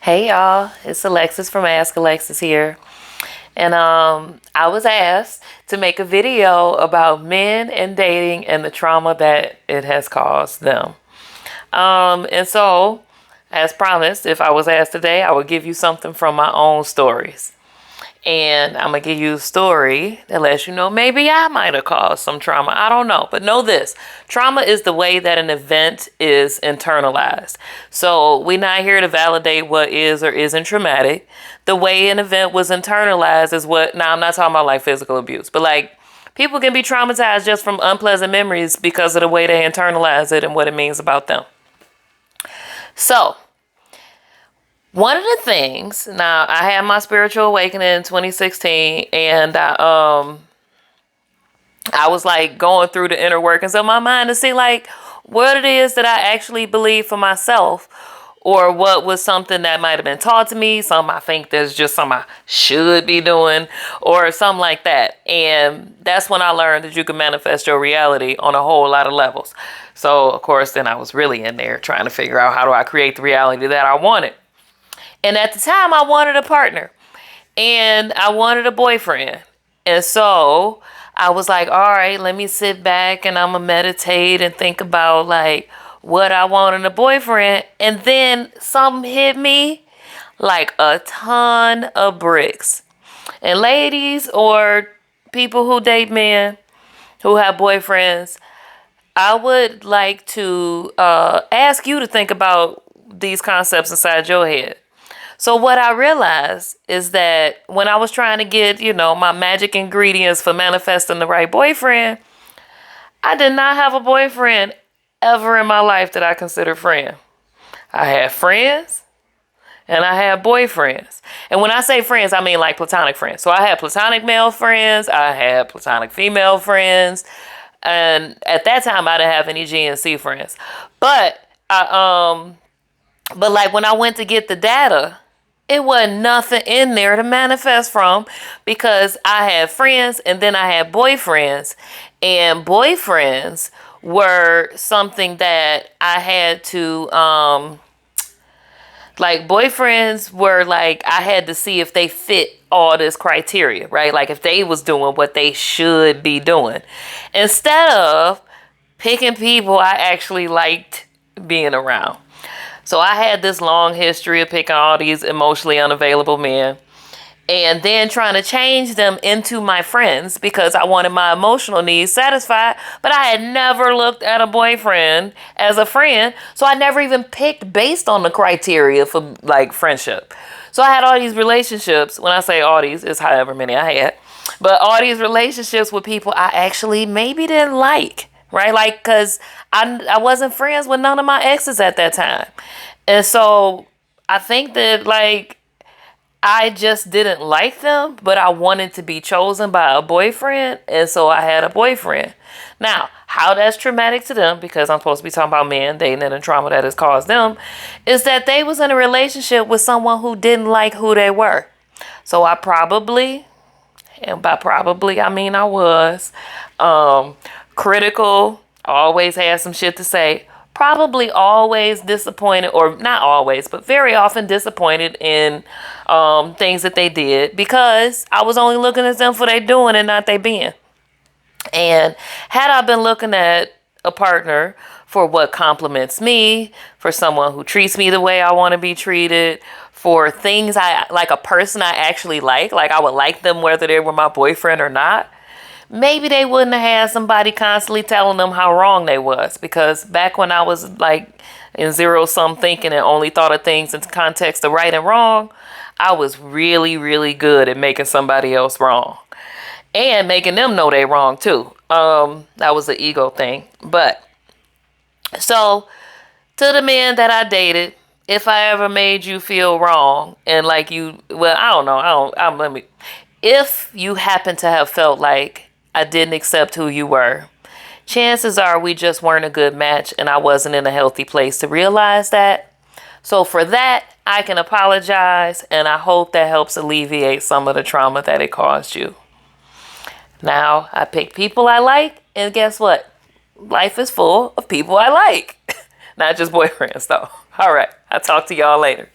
Hey y'all, it's Alexis from Ask Alexis here. And I was asked to make a video about men and dating and the trauma that it has caused them. And so, as promised, if I was asked today, I would give you something from my own stories. And I'm going to give you a story that lets you know maybe I might have caused some trauma. I don't know. But know this, trauma is the way that an event is internalized. So we're not here to validate what is or isn't traumatic. The way an event was internalized is what, now I'm not talking about like physical abuse, but like people can be traumatized just from unpleasant memories because of the way they internalize it and what it means about them. So, one of the things, now I had my spiritual awakening in 2016, and I was like going through the inner workings of my mind to see like what it is that I actually believe for myself, or what was something that might have been taught to me, something I think there's just something I should be doing, or something like that. And that's when I learned that you can manifest your reality on a whole lot of levels. So of course, then I was really in there trying to figure out how do I create the reality that I wanted. And at the time, I wanted a partner and I wanted a boyfriend. And so I was like, all right, let me sit back and I'm going to meditate and think about like what I want in a boyfriend. And then something hit me like a ton of bricks. And ladies or people who date men who have boyfriends, I would like to ask you to think about these concepts inside your head. So what I realized is that when I was trying to get, my magic ingredients for manifesting the right boyfriend, I did not have a boyfriend ever in my life that I considered friend. I had friends and I had boyfriends. And when I say friends, I mean like platonic friends. So I had platonic male friends, I had platonic female friends, and at that time I didn't have any G and C friends. But like when I went to get the data, it wasn't nothing in there to manifest from because I had friends and then I had boyfriends. And boyfriends were something that I had to, boyfriends were like, I had to see if they fit all this criteria, right? Like if they was doing what they should be doing. Instead of picking people I actually liked being around. So I had this long history of picking all these emotionally unavailable men and then trying to change them into my friends because I wanted my emotional needs satisfied. But I had never looked at a boyfriend as a friend. So I never even picked based on the criteria for like friendship. So I had all these relationships. When I say all these, it's however many I had. But all these relationships with people I actually maybe didn't like. Right? Like, because I wasn't friends with none of my exes at that time. And so I think that, like, I just didn't like them, but I wanted to be chosen by a boyfriend. And so I had a boyfriend. Now, how that's traumatic to them, because I'm supposed to be talking about men dating and the trauma that has caused them, is that they was in a relationship with someone who didn't like who they were. So I probably, and by probably I mean I was, critical, always had some shit to say, probably always disappointed, or not always, but very often disappointed in things that they did because I was only looking at them for they doing and not they being. And had I been looking at a partner for what compliments me, for someone who treats me the way I want to be treated, for things I like, a person I actually like I would like them whether they were my boyfriend or not, maybe they wouldn't have had somebody constantly telling them how wrong they was. Because back when I was like in zero-sum thinking and only thought of things in context of right and wrong, I was really, really good at making somebody else wrong. And making them know they wrong too. That was an ego thing. But, so, to the men that I dated, if I ever made you feel wrong and like you, well, I don't know, if you happen to have felt like I didn't accept who you were, chances are we just weren't a good match and I wasn't in a healthy place to realize that. So for that, I can apologize and I hope that helps alleviate some of the trauma that it caused you. Now, I pick people I like, and guess what? Life is full of people I like. Not just boyfriends, though. All right, I'll talk to y'all later.